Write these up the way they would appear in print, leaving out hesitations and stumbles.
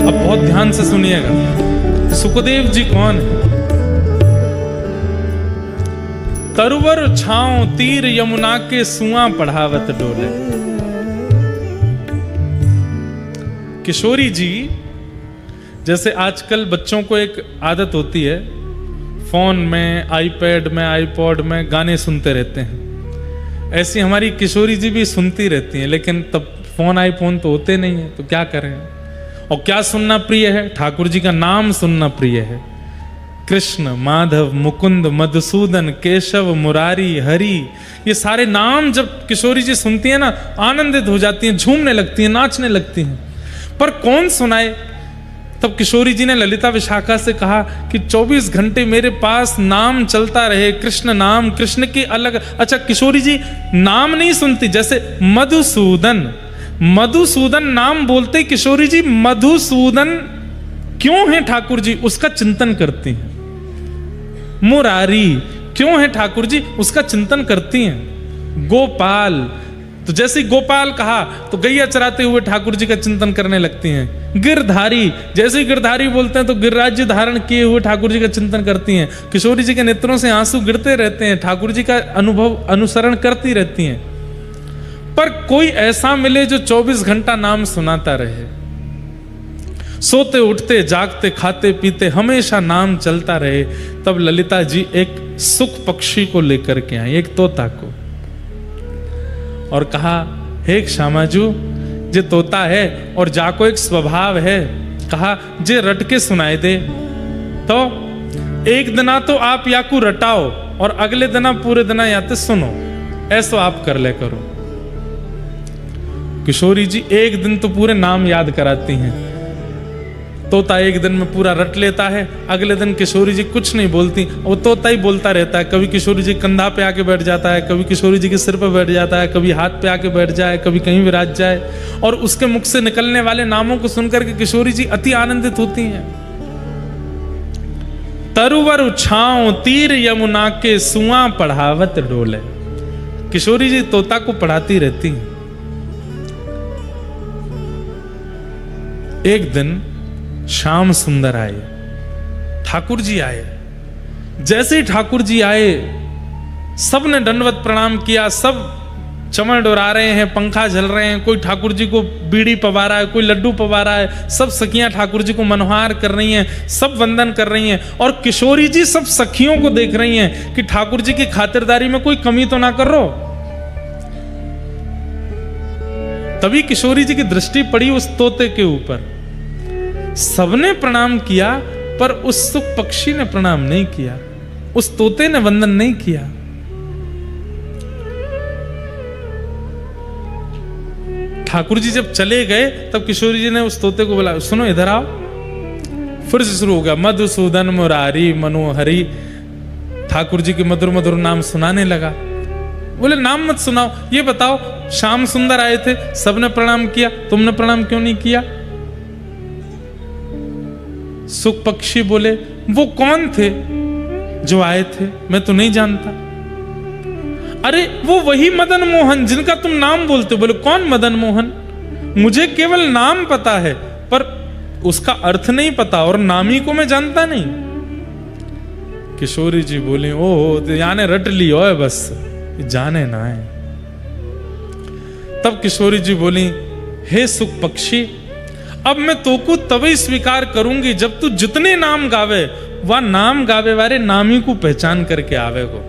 अब बहुत ध्यान से सुनिएगा, सुखदेव जी कौन है? तरुवर छांव तीर यमुना के सुआ पढ़ावत डोले। किशोरी जी, जैसे आजकल बच्चों को एक आदत होती है, फोन में, आईपैड में, आईपॉड में गाने सुनते रहते हैं, ऐसी हमारी किशोरी जी भी सुनती रहती हैं, लेकिन तब फोन आईफोन तो होते नहीं है, तो क्या करें। और क्या सुनना प्रिय है? ठाकुर जी का नाम सुनना प्रिय है। कृष्ण, माधव, मुकुंद, मधुसूदन, केशव, मुरारी, हरि, ये सारे नाम जब किशोरी जी सुनती है ना, आनंदित हो जाती हैं, झूमने लगती हैं, नाचने लगती हैं। पर कौन सुनाए? तब किशोरी जी ने ललिता विशाखा से कहा कि 24 घंटे मेरे पास नाम चलता रहे, कृष्ण नाम, कृष्ण की अलग। अच्छा, किशोरी जी नाम नहीं सुनती, जैसे मधुसूदन, मधुसूदन नाम बोलते किशोरी जी मधुसूदन क्यों है ठाकुर जी, उसका चिंतन करती हैं। मुरारी क्यों है ठाकुर जी, उसका चिंतन करती हैं। गोपाल, तो जैसे गोपाल कहा तो गैया चराते हुए ठाकुर जी का चिंतन करने लगती हैं। गिरधारी, जैसे गिरधारी बोलते हैं तो गिरिराज्य धारण किए हुए ठाकुर जी का चिंतन करती हैं। किशोरी जी के नेत्रों से आंसू गिरते रहते हैं, ठाकुर जी का अनुभव अनुसरण करती रहती हैं। पर कोई ऐसा मिले जो 24 घंटा नाम सुनाता रहे, सोते उठते जागते खाते पीते हमेशा नाम चलता रहे। तब ललिता जी एक सुख पक्षी को लेकर के आई, एक तोता को, और कहा, हे श्यामाजू, जे तोता है और जाको एक स्वभाव है, कहा जे रट के सुनाए दे। तो एक दिना तो आप या को रटाओ और अगले दिना पूरे दिना या तो सुनो, ऐसा आप कर ले करो। किशोरी जी एक दिन तो पूरे नाम याद कराती हैं, तोता एक दिन में पूरा रट लेता है, अगले दिन किशोरी जी कुछ नहीं बोलती, वो तोता ही बोलता रहता है। कभी किशोरी जी कंधा पे आके बैठ जाता है, कभी किशोरी जी के सिर पे बैठ जाता है, कभी हाथ पे आके बैठ जाए, कभी कहीं विराज जाए, और उसके मुख से निकलने वाले नामों को सुनकर के किशोरी जी अति आनंदित होती हैं। तरुवर छांव तीर यमुना के सुआ पढ़ावत डोले। किशोरी जी तोता को पढ़ाती रहती हैं। एक दिन श्याम सुंदर आए, ठाकुर जी आए। जैसे ही ठाकुर जी आए, सब ने दंडवत प्रणाम किया, सब चमड़ डोरा रहे हैं, पंखा झल रहे हैं, कोई ठाकुर जी को बीड़ी पवा रहा है, कोई लड्डू पवा रहा है, सब सखियां ठाकुर जी को मनोहार कर रही हैं, सब वंदन कर रही हैं। और किशोरी जी सब सखियों को देख रही हैं कि ठाकुर जी की खातिरदारी में कोई कमी तो ना कर रो। तभी किशोरी जी की दृष्टि पड़ी उस तोते के ऊपर। सबने प्रणाम किया, पर उस सुख पक्षी ने प्रणाम नहीं किया, उस तोते ने वंदन नहीं किया। ठाकुर जी जब चले गए, तब किशोरी जी ने उस तोते को बोला, सुनो इधर आओ। फिर से शुरू हो गया, मधुसूदन, मुरारी, मनोहरी, ठाकुर जी के मधुर मधुर नाम सुनाने लगा। बोले नाम मत सुनाओ, ये बताओ, श्याम सुंदर आए थे, सबने प्रणाम किया, तुमने प्रणाम क्यों नहीं किया? सुख पक्षी बोले, वो कौन थे जो आए थे? मैं तो नहीं जानता। अरे वो वही मदन मोहन जिनका तुम नाम बोलते हो। बोले कौन मदन मोहन? मुझे केवल नाम पता है, पर उसका अर्थ नहीं पता, और नामी को मैं जानता नहीं। किशोरी जी बोली, ओह याने रट ली हो बस, जाने ना है। तब किशोरी जी बोली, हे सुख पक्षी, अब मैं तोको तभी स्वीकार करूंगी जब तू जितने नाम गावे, वह नाम गावे वाले नामी को पहचान करके आवेगो,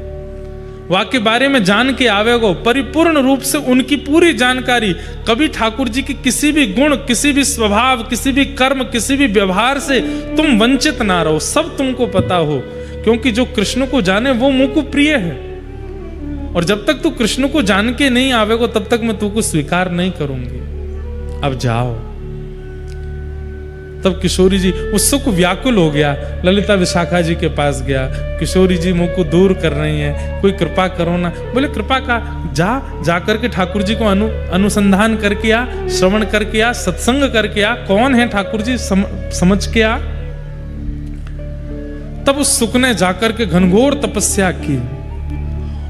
वह के बारे में जान के आवेगो, परिपूर्ण रूप से उनकी पूरी जानकारी। कभी ठाकुर जी की किसी भी गुण, किसी भी स्वभाव, किसी भी कर्म, किसी भी व्यवहार से तुम वंचित ना रहो, सब तुमको पता हो, क्योंकि जो कृष्ण को जाने वो मुझ को प्रिय है। और जब तक तू कृष्ण को जान के नहीं आवेगो, तब तक मैं तुमको स्वीकार नहीं करूंगी। अब जाओ। तब किशोरी जी उत्सुक व्याकुल हो गया, ललिता विशाखा जी के पास गया। किशोरी जी मुंह को दूर कर रही हैं, कोई कृपा करो ना। बोले कृपा का जा करके ठाकुर जी को अनुसंधान करके आ, श्रवण करके आ, सत्संग करके आ, कौन है ठाकुर जी समझ के आ। तब उस सुख ने जाकर के घनघोर तपस्या की,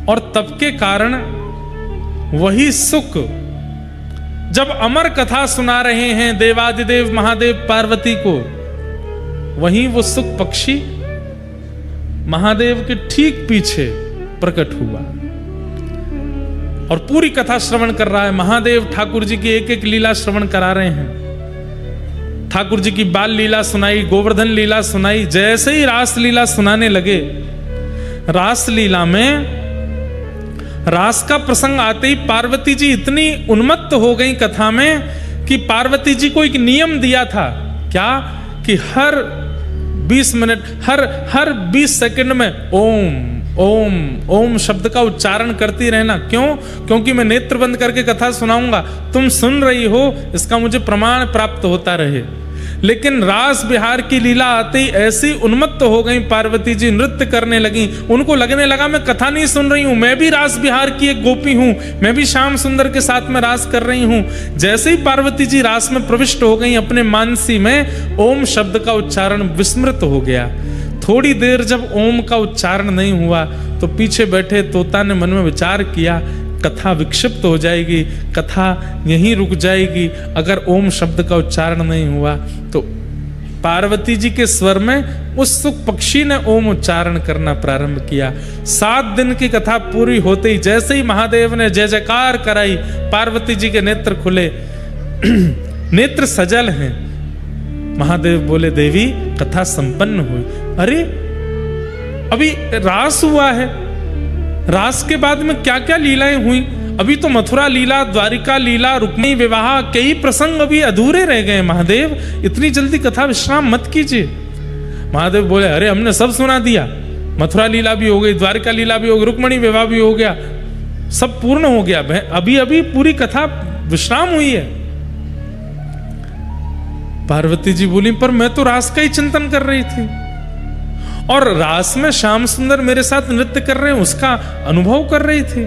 और तप के कारण वही सुख जब अमर कथा सुना रहे हैं देवादिदेव महादेव पार्वती को, वहीं वो सुख पक्षी महादेव के ठीक पीछे प्रकट हुआ और पूरी कथा श्रवण कर रहा है। महादेव ठाकुर जी की एक एक लीला श्रवण करा रहे हैं। ठाकुर जी की बाल लीला सुनाई, गोवर्धन लीला सुनाई। जैसे ही रास लीला सुनाने लगे, रास लीला में रास का प्रसंग आते ही पार्वती जी इतनी उन्मत्त हो गई कथा में कि पार्वती जी को एक नियम दिया था, क्या कि हर 20 मिनट, हर 20 सेकंड में ओम ओम ओम शब्द का उच्चारण करती रहना। क्यों? क्योंकि मैं नेत्र बंद करके कथा सुनाऊंगा, तुम सुन रही हो, इसका मुझे प्रमाण प्राप्त होता रहे। लेकिन रास बिहार की लीला आते ही ऐसी उन्मत्त हो गई पार्वती जी, नृत्य करने लगी। उनको लगने लगा मैं कथा नहीं सुन रही हूं, मैं भी रास बिहार की एक गोपी हूं, मैं भी श्याम सुंदर के साथ में रास कर रही हूं। जैसे ही पार्वती जी रास में प्रविष्ट हो गई, अपने मानसी में ओम शब्द का उच्चारण विस्मृत हो गया। थोड़ी देर जब ओम का उच्चारण नहीं हुआ तो पीछे बैठे तोता ने मन में विचार किया, कथा विक्षिप्त हो जाएगी, कथा यहीं रुक जाएगी अगर ओम शब्द का उच्चारण नहीं हुआ। तो पार्वती जी के स्वर में उस सुख पक्षी ने ओम उच्चारण करना प्रारंभ किया। 7 दिन की कथा पूरी होते ही जैसे ही महादेव ने जय जयकार कराई, पार्वती जी के नेत्र खुले, नेत्र सजल हैं। महादेव बोले, देवी कथा संपन्न हुई। अरे अभी रास हुआ है, रास के बाद में क्या क्या लीलाएं हुई? अभी तो मथुरा लीला, द्वारिका लीला, रुक्मिणी विवाह, कई प्रसंग अभी अधूरे रह गए। महादेव इतनी जल्दी कथा विश्राम मत कीजिए। महादेव बोले, अरे हमने सब सुना दिया, मथुरा लीला भी हो गई, द्वारिका लीला भी हो गई, रुक्मिणी विवाह भी हो गया, सब पूर्ण हो गया, अभी अभी पूरी कथा विश्राम हुई है। पार्वती जी बोली, पर मैं तो रास का ही चिंतन कर रही थी और रास में श्याम सुंदर मेरे साथ नृत्य कर रहे हैं, उसका अनुभव कर रही थी।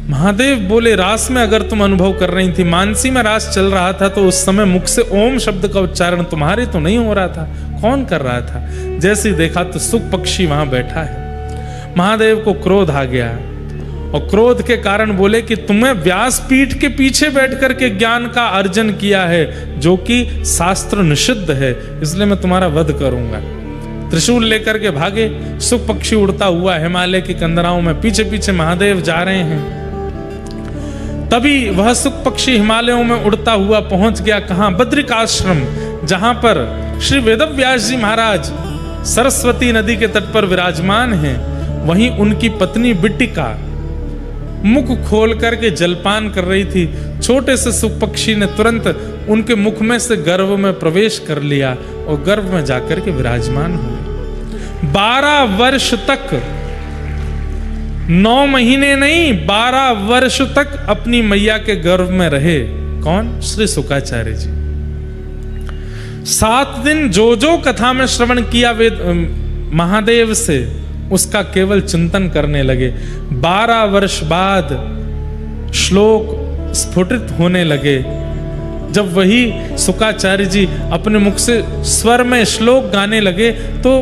महादेव बोले, रास में अगर तुम अनुभव कर रही थी, मानसी में रास चल रहा था, तो उस समय मुख से ओम शब्द का उच्चारण तुम्हारे तो नहीं हो रहा था, कौन कर रहा था? जैसे ही देखा तो सुख पक्षी वहां बैठा है। महादेव को क्रोध आ गया और क्रोध के कारण बोले कि तुम्हें व्यासपीठ के पीछे बैठ करके ज्ञान का अर्जन किया है, जो कि शास्त्र निषिद्ध है, इसलिए मैं तुम्हारा वध करूंगा। त्रिशूल लेकर के भागे। सुख पक्षी उड़ता हुआ हिमालय की कंदराओं में पीछे पीछे महादेव जा रहे हैं। तभी वह सुख पक्षी हिमालयों में उड़ता हुआ पहुंच गया कहां? बद्रिकाश्रम, जहां पर श्री वेदव्यास जी महाराज सरस्वती नदी के तट पर विराजमान हैं। वहीं उनकी पत्नी बिट्टिका मुख खोल करके जलपान कर रही थी। छोटे से सुख पक्षी ने तुरंत उनके मुख में से गर्भ में प्रवेश कर लिया और गर्भ में जाकर के विराजमान हुए। 12 वर्ष तक, 9 महीने नहीं, 12 वर्ष तक अपनी मैया के गर्भ में रहे। कौन? श्री शुकाचार्य जी। 7 दिन जो जो कथा में श्रवण किया वेद महादेव से, उसका केवल चिंतन करने लगे। 12 वर्ष बाद श्लोक स्फुटित होने लगे। जब वही शुकाचार्य जी अपने मुख से स्वर में श्लोक गाने लगे, तो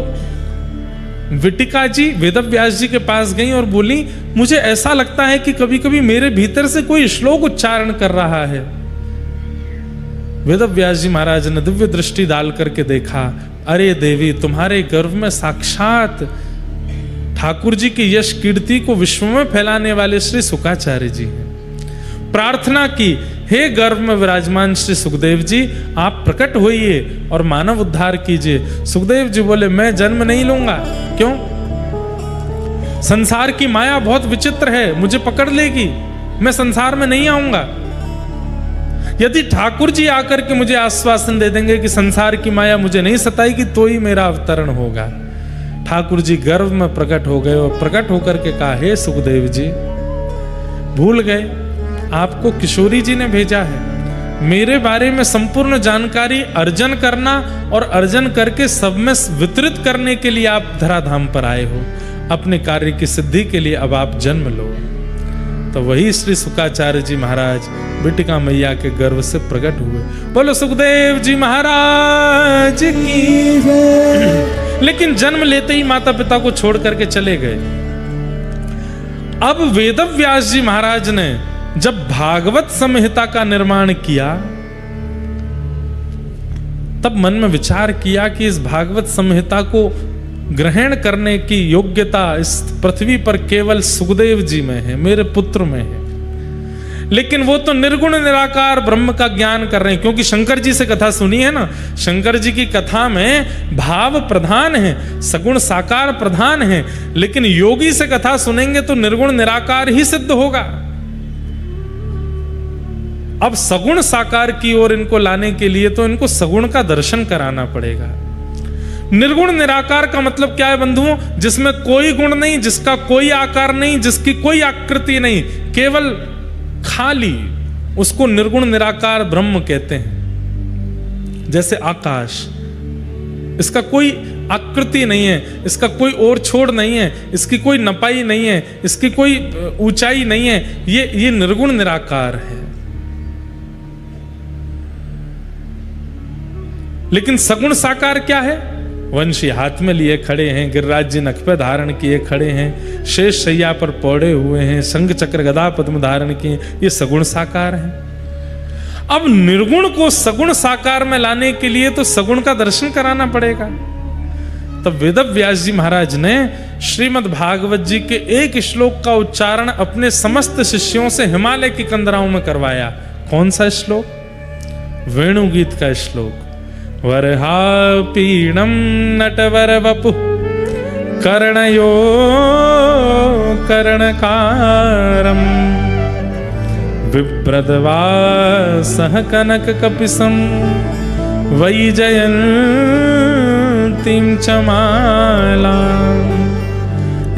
विटिका जी वेदव्यास जी के पास गई और बोली, मुझे ऐसा लगता है कि कभी कभी मेरे भीतर से कोई श्लोक उच्चारण कर रहा है। वेदव्यास जी महाराज ने दिव्य दृष्टि डाल करके देखा, अरे देवी, तुम्हारे गर्भ में साक्षात ठाकुर जी की यश कीर्ति को विश्व में फैलाने वाले श्री शुकाचार्य जी हैं। प्रार्थना की, हे गर्भ में विराजमान श्री सुखदेव जी, आप प्रकट होइए और मानव उद्धार कीजिए। सुखदेव जी बोले, मैं जन्म नहीं लूंगा। क्यों? संसार की माया बहुत विचित्र है, मुझे पकड़ लेगी, मैं संसार में नहीं आऊंगा। यदि ठाकुर जी आकर के मुझे आश्वासन दे देंगे कि संसार की माया मुझे नहीं सताएगी, तो ही मेरा अवतरण होगा। ठाकुर जी गर्भ में प्रकट हो गए और प्रकट होकर के कहा, हे सुखदेव जी, भूल गए, आपको किशोरी जी ने भेजा है। मेरे बारे में संपूर्ण जानकारी अर्जन करना और अर्जन करके सब में वितरित करने के लिए आप धराधाम पर आए हो। अपने कार्य की सिद्धि के लिए अब आप जन्म लो। तो वही श्री शुकाचार्य जी महाराज बिटिका मैया के गर्भ से प्रकट हुए। बोलो सुखदेव जी महाराज की जय। लेकिन जन्म लेते ही माता पिता को छोड़ करके चले गए। अब वेदव्यास जी महाराज ने जब भागवत संहिता का निर्माण किया तब मन में विचार किया कि इस भागवत संहिता को ग्रहण करने की योग्यता इस पृथ्वी पर केवल सुखदेव जी में है, मेरे पुत्र में है। लेकिन वो तो निर्गुण निराकार ब्रह्म का ज्ञान कर रहे हैं, क्योंकि शंकर जी से कथा सुनी है ना। शंकर जी की कथा में भाव प्रधान है, सगुण साकार प्रधान है, लेकिन योगी से कथा सुनेंगे तो निर्गुण निराकार ही सिद्ध होगा। अब सगुण साकार की ओर इनको लाने के लिए तो इनको सगुण का दर्शन कराना पड़ेगा। निर्गुण निराकार का मतलब क्या है बंधुओं? जिसमें कोई गुण नहीं, जिसका कोई आकार नहीं, जिसकी कोई आकृति नहीं, केवल खाली, उसको निर्गुण निराकार ब्रह्म कहते हैं। जैसे आकाश, इसका कोई आकृति नहीं है, इसका कोई ओर छोड़ नहीं है, इसकी कोई नपाई नहीं है, इसकी कोई ऊंचाई नहीं है, ये निर्गुण निराकार है। लेकिन सगुण साकार क्या है? वंशी हाथ में लिए खड़े हैं, गिरिराज जी नख पे धारण किए खड़े हैं, शेष शैया पर पौड़े हुए हैं, शंख चक्र गदा पद्म धारण किए, ये सगुण साकार है। अब निर्गुण को सगुण साकार में लाने के लिए तो सगुण का दर्शन कराना पड़ेगा। तब वेदव्यास जी महाराज ने श्रीमद् भागवत जी के एक श्लोक का उच्चारण अपने समस्त शिष्यों से हिमालय की कंदराओं में करवाया। कौन सा श्लोक? वेणु गीत का श्लोक। वरहा पीणम नटवर वपु कर्णयो कर्णकारम विप्रदवासः कनक कपिसं वैजयन्तीं च मालां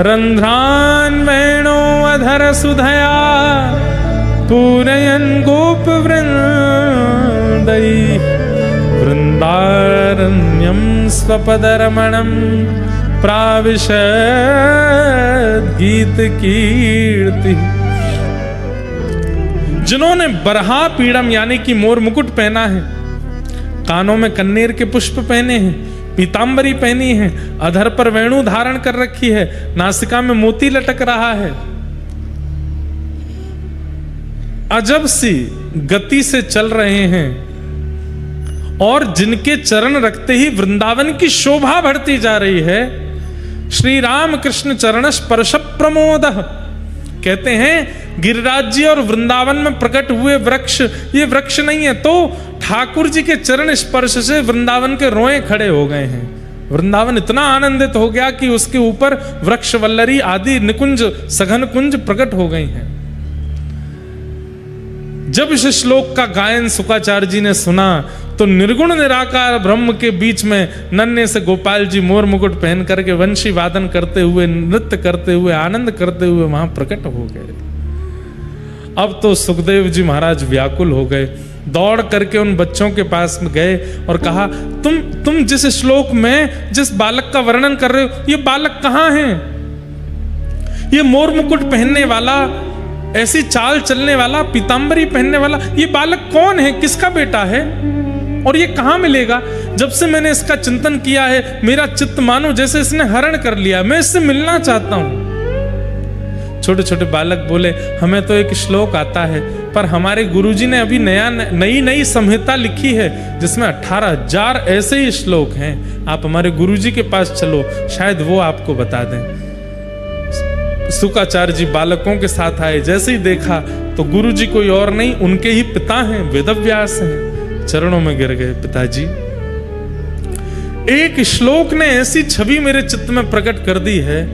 रन्ध्रान् वेणो अधर सुधया पूरयन् गोपवृन्दैः वृन्दारण्यं स्वपदरमणं प्राविशद् गीतकीर्ति। जिन्होंने बरहा पीड़म यानी कि मोर मुकुट पहना है, कानों में कन्नेर के पुष्प पहने हैं, पीतांबरी पहनी है, अधर पर वेणु धारण कर रखी है, नासिका में मोती लटक रहा है, अजब सी गति से चल रहे हैं और जिनके चरण रखते ही वृंदावन की शोभा बढ़ती जा रही है। श्री राम कृष्ण चरण स्पर्श प्रमोद कहते हैं गिरिराज जी और वृंदावन में प्रकट हुए वृक्ष ये वृक्ष नहीं है, तो ठाकुर जी के चरण स्पर्श से वृंदावन के रोए खड़े हो गए हैं। वृंदावन इतना आनंदित हो गया कि उसके ऊपर वृक्ष वल्लरी आदि निकुंज सघन कुंज प्रकट हो गई हैं। जब इस श्लोक का गायन शुकाचार्य जी ने सुना तो निर्गुण निराकार ब्रह्म के बीच में नन्हे से गोपाल जी मोर मुकुट पहन करके वंशी वादन करते हुए, नृत्य करते हुए, आनंद करते हुए वहां प्रकट हो गए। अब तो सुखदेव जी महाराज व्याकुल हो गए, दौड़ करके उन बच्चों के पास में गए और कहा, तुम जिस श्लोक में जिस बालक का वर्णन कर रहे हो, ये बालक कहाँ है? ये मोर मुकुट पहनने वाला, ऐसी चाल चलने वाला, पीतांबरी पहनने वाला, ये बालक कौन है? किसका बेटा है? और ये कहां मिलेगा? जब से मैंने इसका चिंतन किया है, मेरा चित्त मानो जैसे इसने हरण कर लिया, मैं इससे मिलना चाहता हूं। छोटे छोटे बालक बोले, हमें तो एक श्लोक आता है, पर हमारे गुरुजी ने अभी नई संहिता लिखी है जिसमें 18,000 ऐसे ही श्लोक हैं। आप हमारे गुरुजी के पास चलो, शायद वो आपको बता दें। शुकाचार्य जी बालकों के साथ आए, जैसे ही देखा तो गुरुजी कोई और नहीं, उनके ही पिता हैं, वेदव्यास हैं। चरणों में गिर गए, पिताजी एक श्लोक ने ऐसी छवि मेरे चित्त में प्रकट कर दी है,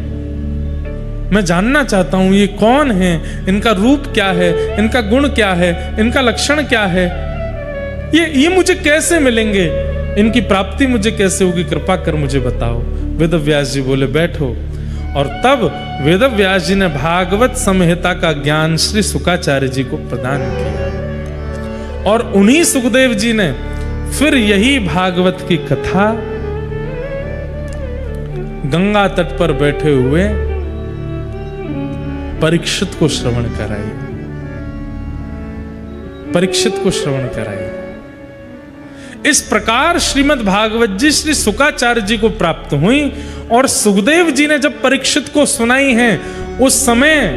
मैं जानना चाहता हूं ये कौन है, इनका रूप क्या है, इनका गुण क्या है, इनका लक्षण क्या है, ये मुझे कैसे मिलेंगे, इनकी प्राप्ति मुझे कैसे होगी, कृपा कर मुझे बताओ। वेदव्यास जी बोले, बैठो। और तब वेदव्यास जी ने भागवत संहिता का ज्ञान श्री शुकाचार्य जी को प्रदान किया और उन्हीं सुखदेव जी ने फिर यही भागवत की कथा गंगा तट पर बैठे हुए परीक्षित को श्रवण कराई, परीक्षित को श्रवण कराई। इस प्रकार श्रीमद् भागवत जी श्री शुकाचार्य जी को प्राप्त हुई और सुखदेव जी ने जब परीक्षित को सुनाई है, उस समय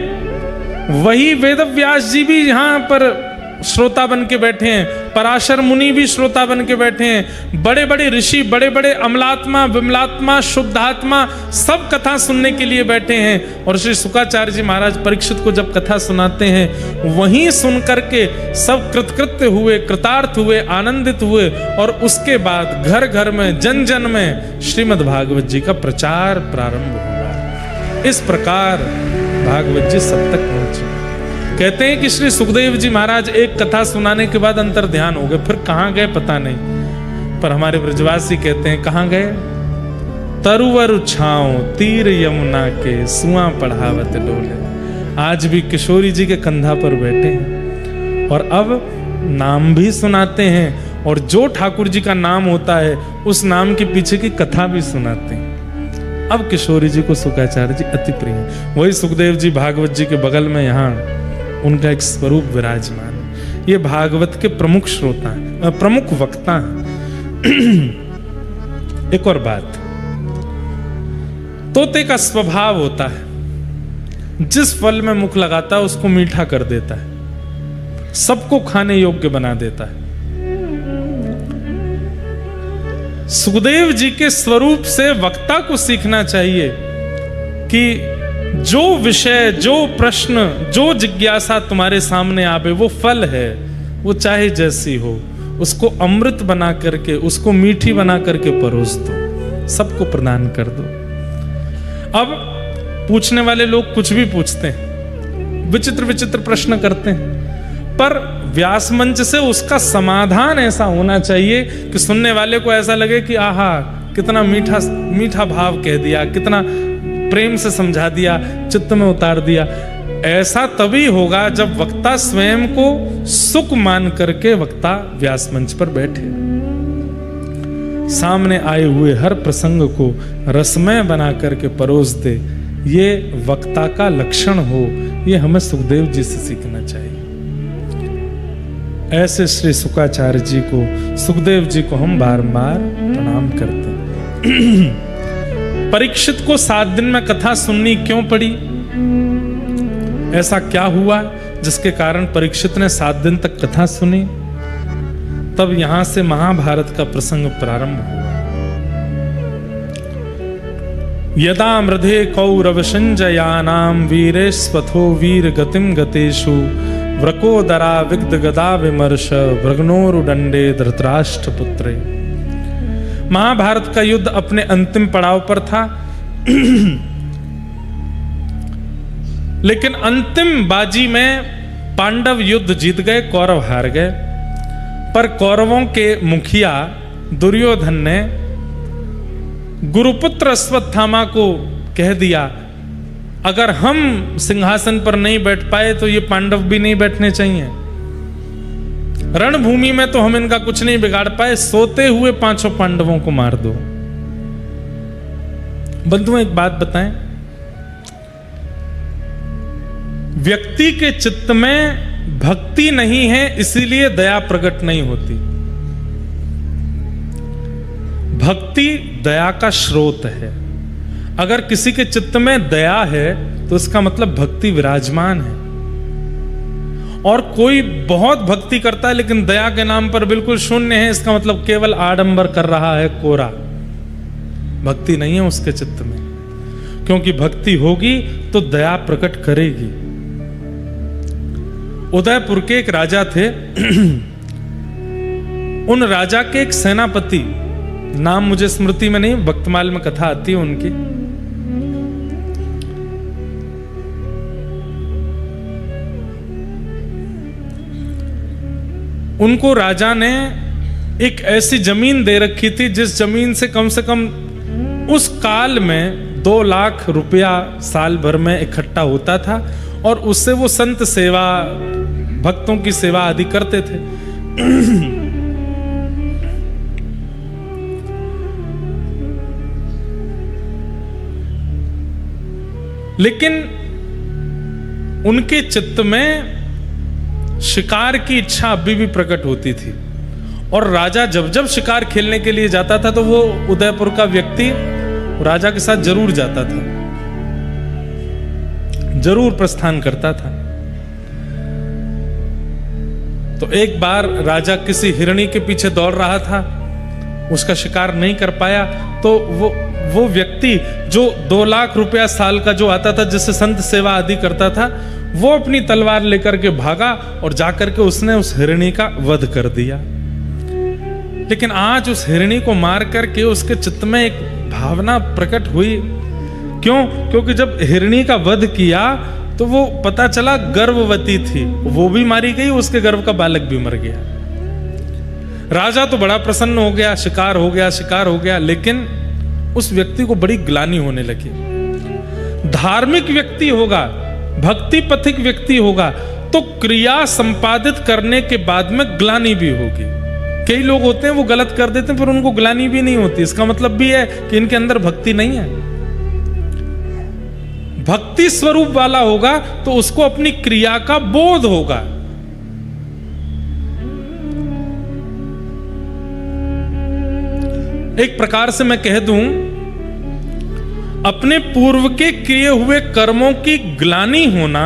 वही वेदव्यास जी भी यहाँ पर श्रोता बन के बैठे हैं, पराशर मुनि भी श्रोता बन के बैठे हैं, बड़े बड़े ऋषि, बड़े बड़े अमलात्मा, विमलात्मा, शुद्धात्मा सब कथा सुनने के लिए बैठे हैं। और श्री शुकाचार्य जी महाराज परीक्षित को जब कथा सुनाते हैं, वहीं सुन करके सब कृतकृत्य हुए, कृतार्थ हुए, आनंदित हुए। और उसके बाद घर घर में, जन जन में श्रीमद् भागवत जी का प्रचार प्रारंभ हुआ। इस प्रकार भागवत जी सब तक पहुंचे। कहते हैं कि श्री सुखदेव जी महाराज एक कथा सुनाने के बाद अंतर ध्यान हो गए, फिर कहां गए पता नहीं। पर हमारे ब्रजवासी कहते हैं कहां गए? तरुवर छाओ तीर यमुना के, सुआ पढ़ावत डोले। आज भी किशोरी जी के कंधा पर बैठे हैं और अब नाम भी सुनाते हैं, और जो ठाकुर जी का नाम होता है उस नाम के पीछे की कथा भी सुनाते हैं। अब किशोरी जी को शुकाचार्य जी अति प्रिय है। वही सुखदेव जी भागवत जी के बगल में यहाँ उनका एक स्वरूप विराजमान है। ये भागवत के प्रमुख श्रोता हैं, प्रमुख वक्ता हैं। एक और बात, तोते का स्वभाव होता है जिस फल में मुख लगाता है उसको मीठा कर देता है, सबको खाने योग्य बना देता है। सुखदेव जी के स्वरूप से वक्ता को सीखना चाहिए कि जो विषय, जो प्रश्न, जो जिज्ञासा तुम्हारे सामने आवे वो फल है, वो चाहे जैसी हो, उसको अमृत बना करके, उसको मीठी बना करके परोस दो, सबको प्रदान कर दो। अब पूछने वाले लोग कुछ भी पूछते हैं, विचित्र विचित्र प्रश्न करते हैं, पर व्यास मंच से उसका समाधान ऐसा होना चाहिए कि सुनने वाले को ऐसा लगे कि आहा कितना मीठा मीठा भाव कह दिया, कितना प्रेम से समझा दिया, चित्त में उतार दिया। ऐसा तभी होगा जब वक्ता स्वयं को सुख मान करके वक्ता व्यास मंच पर बैठे, सामने आए हुए हर प्रसंग को रसमय बना करके परोस दे। ये वक्ता का लक्षण हो, ये हमें सुखदेव जी से सीखना चाहिए। ऐसे श्री शुकाचार्य जी को, सुखदेव जी को हम बारंबार प्रणाम करते हैं। परीक्षित को 7 दिन में कथा सुननी क्यों पड़ी? ऐसा क्या हुआ जिसके कारण परीक्षित ने 7 दिन तक कथा सुनी? तब यहां से महाभारत का प्रसंग प्रारंभ हुआ। यदा मृधे कौरव संजयानाम वीरेस्वथो वीर गतिम गतेषु व्रकोदरा विग्ध गदा विमर्श भ्रग्नोरुदंडे धृतराष्ट्र पुत्रे। महाभारत का युद्ध अपने अंतिम पड़ाव पर था, लेकिन अंतिम बाजी में पांडव युद्ध जीत गए, कौरव हार गए। पर कौरवों के मुखिया दुर्योधन ने गुरुपुत्र अश्वत्थामा को कह दिया, अगर हम सिंहासन पर नहीं बैठ पाए तो ये पांडव भी नहीं बैठने चाहिए। रणभूमि में तो हम इनका कुछ नहीं बिगाड़ पाए, सोते हुए 5 पांडवों को मार दो। बंधुओं एक बात बताएं, व्यक्ति के चित्त में भक्ति नहीं है इसीलिए दया प्रकट नहीं होती। भक्ति दया का स्रोत है। अगर किसी के चित्त में दया है तो इसका मतलब भक्ति विराजमान है। और कोई बहुत भक्ति करता है लेकिन दया के नाम पर बिल्कुल शून्य है, इसका मतलब केवल आडंबर कर रहा है, कोरा। भक्ति नहीं है उसके चित्त में, क्योंकि भक्ति होगी तो दया प्रकट करेगी। उदयपुर के एक राजा थे। उन राजा के एक सेनापति, नाम मुझे स्मृति में नहीं, वक्तमाल में कथा आती है उनकी। उनको राजा ने एक ऐसी जमीन दे रखी थी जिस जमीन से कम उस काल में 2 लाख रुपया साल भर में इकट्ठा होता था, और उससे वो संत सेवा, भक्तों की सेवा आदि करते थे। लेकिन उनके चित्त में शिकार की इच्छा अभी भी प्रकट होती थी, और राजा जब जब शिकार खेलने के लिए जाता था तो वो उदयपुर का व्यक्ति राजा के साथ जरूर जाता था, जरूर प्रस्थान करता था। तो एक बार राजा किसी हिरणी के पीछे दौड़ रहा था, उसका शिकार नहीं कर पाया, तो वो व्यक्ति जो 2 लाख रुपया साल का जो आता था, जिससे संत सेवा आदि करता था, वो अपनी तलवार लेकर के भागा और जाकर के उसने उस हिरणी का वध कर दिया। लेकिन आज उस हिरणी को मार करके उसके चित्त में एक भावना प्रकट हुई। क्यों? क्योंकि जब हिरणी का वध किया तो वो पता चला गर्भवती थी, वो भी मारी गई, उसके गर्भ का बालक भी मर गया। राजा तो बड़ा प्रसन्न हो गया, शिकार हो गया, लेकिन उस व्यक्ति को बड़ी ग्लानि होने लगी। धार्मिक व्यक्ति होगा, भक्ति पथिक व्यक्ति होगा, तो क्रिया संपादित करने के बाद में ग्लानि भी होगी। कई लोग होते हैं वो गलत कर देते हैं, पर उनको ग्लानि भी नहीं होती। इसका मतलब भी है कि इनके अंदर भक्ति नहीं है। भक्ति स्वरूप वाला होगा तो उसको अपनी क्रिया का बोध होगा। एक प्रकार से मैं कह दूं, अपने पूर्व के किए हुए कर्मों की ग्लानि होना,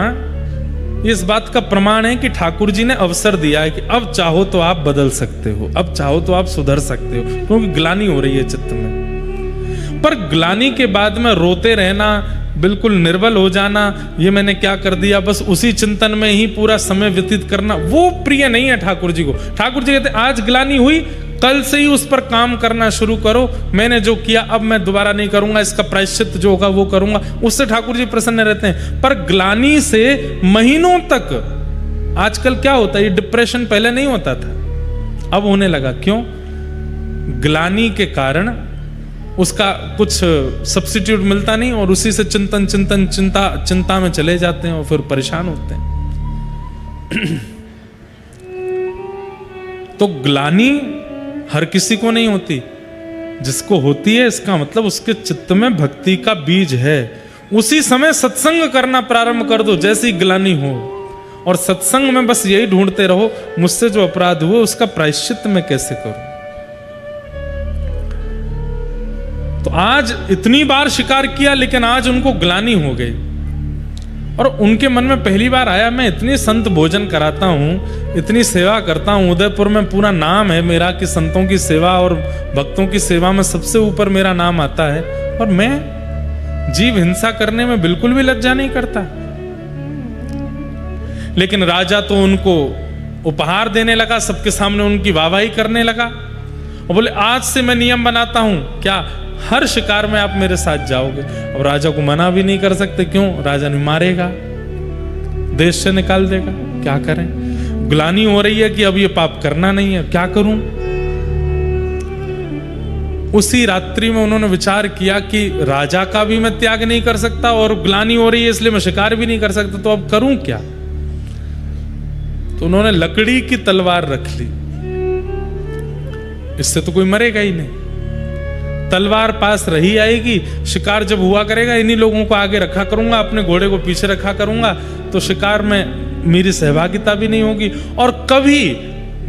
इस बात का प्रमाण है कि ठाकुर जी ने अवसर दिया है कि अब चाहो तो आप बदल सकते हो, अब चाहो तो आप सुधर सकते हो, क्योंकि ग्लानि हो रही है चित्त में। पर ग्लानि के बाद में रोते रहना, बिल्कुल निर्बल हो जाना, ये मैंने क्या कर दिया, बस उसी चिंतन में ही पूरा समय व्यतीत करना, वो प्रिय नहीं है ठाकुर जी को। ठाकुर जी कहते आज ग्लानि हुई, कल से ही उस पर काम करना शुरू करो। मैंने जो किया अब मैं दोबारा नहीं करूंगा, इसका प्रायश्चित जो होगा वो करूंगा। उससे ठाकुर जी प्रसन्न रहते हैं। पर ग्लानि से महीनों तक, आजकल क्या होता है, ये डिप्रेशन पहले नहीं होता था, अब होने लगा। क्यों? ग्लानि के कारण उसका कुछ सब्स्टिट्यूट मिलता नहीं और उसी से चिंता में चले जाते हैं और फिर परेशान होते हैं। तो ग्लानि हर किसी को नहीं होती, जिसको होती है इसका मतलब उसके चित्त में भक्ति का बीज है। उसी समय सत्संग करना प्रारंभ कर दो जैसी ग्लानि हो, और सत्संग में बस यही ढूंढते रहो, मुझसे जो अपराध हुए उसका प्रायश्चित मैं कैसे करूं। तो आज इतनी बार शिकार किया, लेकिन आज उनको ग्लानि हो गई, और उनके मन में पहली बार आया, मैं इतनी संत भोजन कराता हूं, इतनी सेवा करता हूं, उदयपुर में पूरा नाम है मेरा कि संतों की सेवा और भक्तों की सेवा में सबसे ऊपर मेरा नाम आता है, और मैं जीव हिंसा करने में बिल्कुल भी लज्जा नहीं करता। लेकिन राजा तो उनको उपहार देने लगा, सबके सामने उनकी वाहवाही करने लगा, और बोले आज से मैं नियम बनाता हूं, क्या हर शिकार में आप मेरे साथ जाओगे। अब राजा को मना भी नहीं कर सकते, क्यों? राजा ने मारेगा, देश से निकाल देगा, क्या करें। ग्लानि हो रही है कि अब ये पाप करना नहीं है, क्या करूं। उसी रात्रि में उन्होंने विचार किया कि राजा का भी मैं त्याग नहीं कर सकता, और ग्लानि हो रही है इसलिए मैं शिकार भी नहीं कर सकता, तो अब करूं क्या। तो उन्होंने लकड़ी की तलवार रख ली, इससे तो कोई मरेगा ही नहीं, तलवार पास रही आएगी, शिकार जब हुआ करेगा इन्हीं लोगों को आगे रखा करूंगा, अपने घोड़े को पीछे रखा करूंगा, तो शिकार में मेरी सहभागिता भी नहीं होगी। और कभी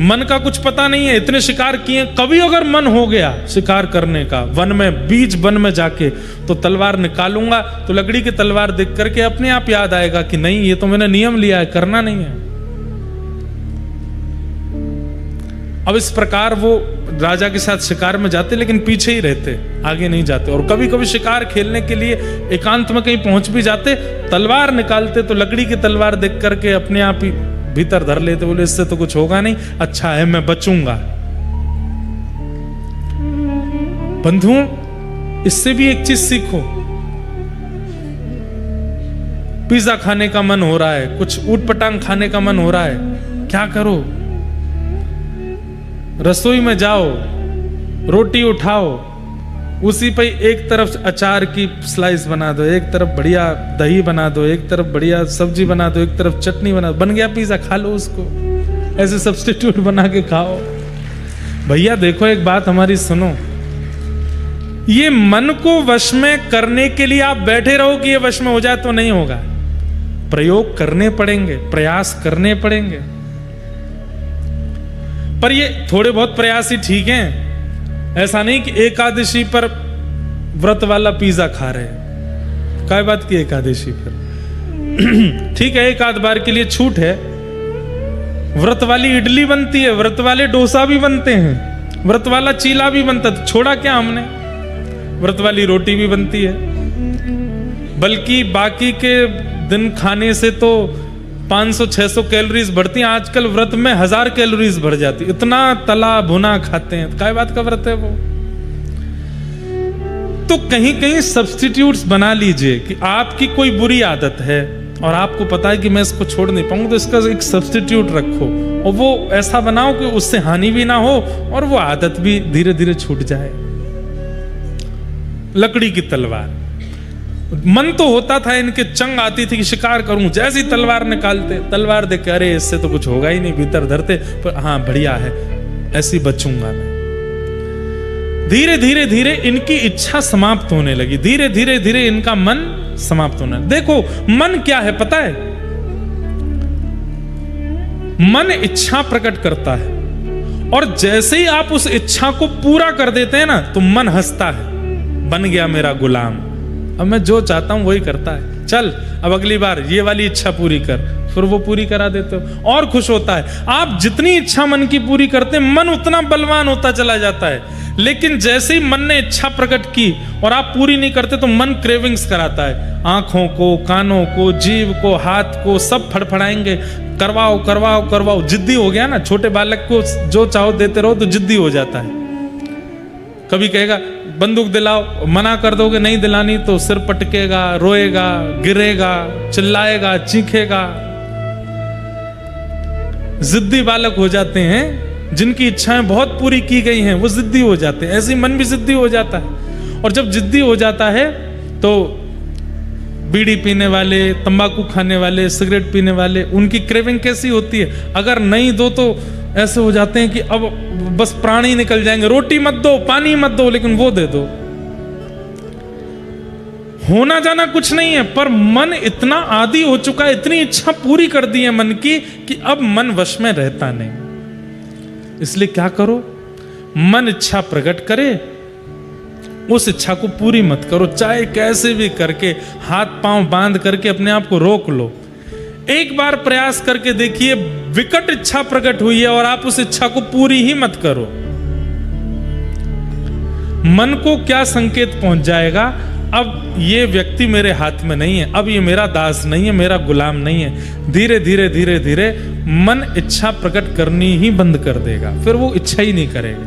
मन का कुछ पता नहीं है, इतने शिकार किए, कभी अगर मन हो गया शिकार करने का, वन में, बीच वन में जाके, तो तलवार निकालूंगा, तो लकड़ी की तलवार देख करके अपने आप याद आएगा कि नहीं, ये तो मैंने नियम लिया है, करना नहीं है। अब इस प्रकार वो राजा के साथ शिकार में जाते, लेकिन पीछे ही रहते, आगे नहीं जाते। और कभी कभी शिकार खेलने के लिए एकांत में कहीं पहुंच भी जाते, तलवार निकालते तो लकड़ी की तलवार देख करके अपने आप ही भीतर धर लेते, बोले इससे तो कुछ होगा नहीं, अच्छा है मैं बचूंगा। बंधुओं, इससे भी एक चीज सीखो। पिज्जा खाने का मन हो रहा है, कुछ ऊटपटांग खाने का मन हो रहा है, क्या करो, रसोई में जाओ, रोटी उठाओ, उसी पे एक तरफ अचार की स्लाइस बना दो, एक तरफ बढ़िया दही बना दो, एक तरफ बढ़िया सब्जी बना दो, एक तरफ चटनी बना दो, बन गया पिज्जा, खा लो उसको, ऐसे सब्स्टिट्यूट बना के खाओ। भैया देखो, एक बात हमारी सुनो, ये मन को वश में करने के लिए आप बैठे रहो कि ये वश में हो जाए, तो नहीं होगा। प्रयोग करने पड़ेंगे, प्रयास करने पड़ेंगे। पर ये थोड़े बहुत प्रयास ही ठीक हैं, ऐसा नहीं कि एकादशी पर व्रत वाला पिज्जा खा रहे हैं। क्या बात की एकादशी पर ठीक है, एक आध बार के लिए छूट है, व्रत वाली इडली बनती है, व्रत वाले डोसा भी बनते हैं, व्रत वाला चीला भी बनता है, तो छोड़ा क्या हमने? व्रत वाली रोटी भी बनती है। बल्कि बाकी के दिन खाने से तो 500-600 कैलोरीज बढ़ती हैं, आजकल व्रत में 1000 कैलोरीज बढ़ जाती, इतना तला भुना खाते हैं। क्या बात का व्रत है वो? तो कहीं कहीं सब्स्टिट्यूट्स बना लीजिए कि आपकी कोई बुरी आदत है और आपको पता है कि मैं इसको छोड़ नहीं पाऊंगा, तो इसका एक सब्स्टिट्यूट रखो और वो ऐसा बनाओ कि उससे हानि भी ना हो और वो आदत भी धीरे धीरे छूट जाए। लकड़ी की तलवार, मन तो होता था, इनके चंग आती थी कि शिकार करूं, जैसी तलवार निकालते, तलवार देख के अरे इससे तो कुछ होगा ही नहीं, भीतर धरते, पर हाँ बढ़िया है, ऐसी बचूंगा मैं। धीरे धीरे धीरे इनकी इच्छा समाप्त होने लगी, धीरे धीरे धीरे इनका मन समाप्त होना। देखो मन क्या है पता है? मन इच्छा प्रकट करता है और जैसे ही आप उस इच्छा को पूरा कर देते हैं ना, तो मन हंसता है, बन गया मेरा गुलाम, अब मैं जो चाहता हूं वही करता है, चल अब अगली बार ये वाली इच्छा पूरी कर, फिर वो पूरी करा देते हो और खुश होता है। आप जितनी इच्छा मन की पूरी करते हैं, मन उतना बलवान होता चला जाता है। लेकिन जैसे ही मन ने इच्छा प्रकट की और आप पूरी नहीं करते, तो मन क्रेविंग्स कराता है, आंखों को, कानों को, जीभ को, हाथ को, सब फड़फड़ाएंगे, करवाओ करवाओ करवाओ। जिद्दी हो गया ना, छोटे बालक को जो चाहो देते रहो तो जिद्दी हो जाता है। कभी कहेगा बंदूक दिलाओ, मना कर दोगे नहीं दिलानी तो सिर पटकेगा, रोएगा, गिरेगा, चिल्लाएगा, चीखेगा। जिद्दी बालक हो जाते हैं, जिनकी इच्छाएं बहुत पूरी की गई हैं वो जिद्दी हो जाते हैं। ऐसे ही मन भी जिद्दी हो जाता है, और जब जिद्दी हो जाता है तो बीड़ी पीने वाले, तंबाकू खाने वाले, सिगरेट पीने वाले, उनकी क्रेविंग कैसी होती है? अगर नहीं दो तो ऐसे हो जाते हैं कि अब बस प्राण ही निकल जाएंगे, रोटी मत दो, पानी मत दो, लेकिन वो दे दो। होना जाना कुछ नहीं है, पर मन इतना आदी हो चुका है, इतनी इच्छा पूरी कर दी है मन की कि अब मन वश में रहता नहीं। इसलिए क्या करो, मन इच्छा प्रकट करे, उस इच्छा को पूरी मत करो, चाहे कैसे भी करके हाथ पांव बांध करके अपने आप को रोक लो। एक बार प्रयास करके देखिए, विकट इच्छा प्रकट हुई है और आप उस इच्छा को पूरी ही मत करो, मन को क्या संकेत पहुंच जाएगा? अब ये व्यक्ति मेरे हाथ में नहीं है, अब ये मेरा दास नहीं है, मेरा गुलाम नहीं है। धीरे धीरे धीरे धीरे मन इच्छा प्रकट करनी ही बंद कर देगा, फिर वो इच्छा ही नहीं करेगा।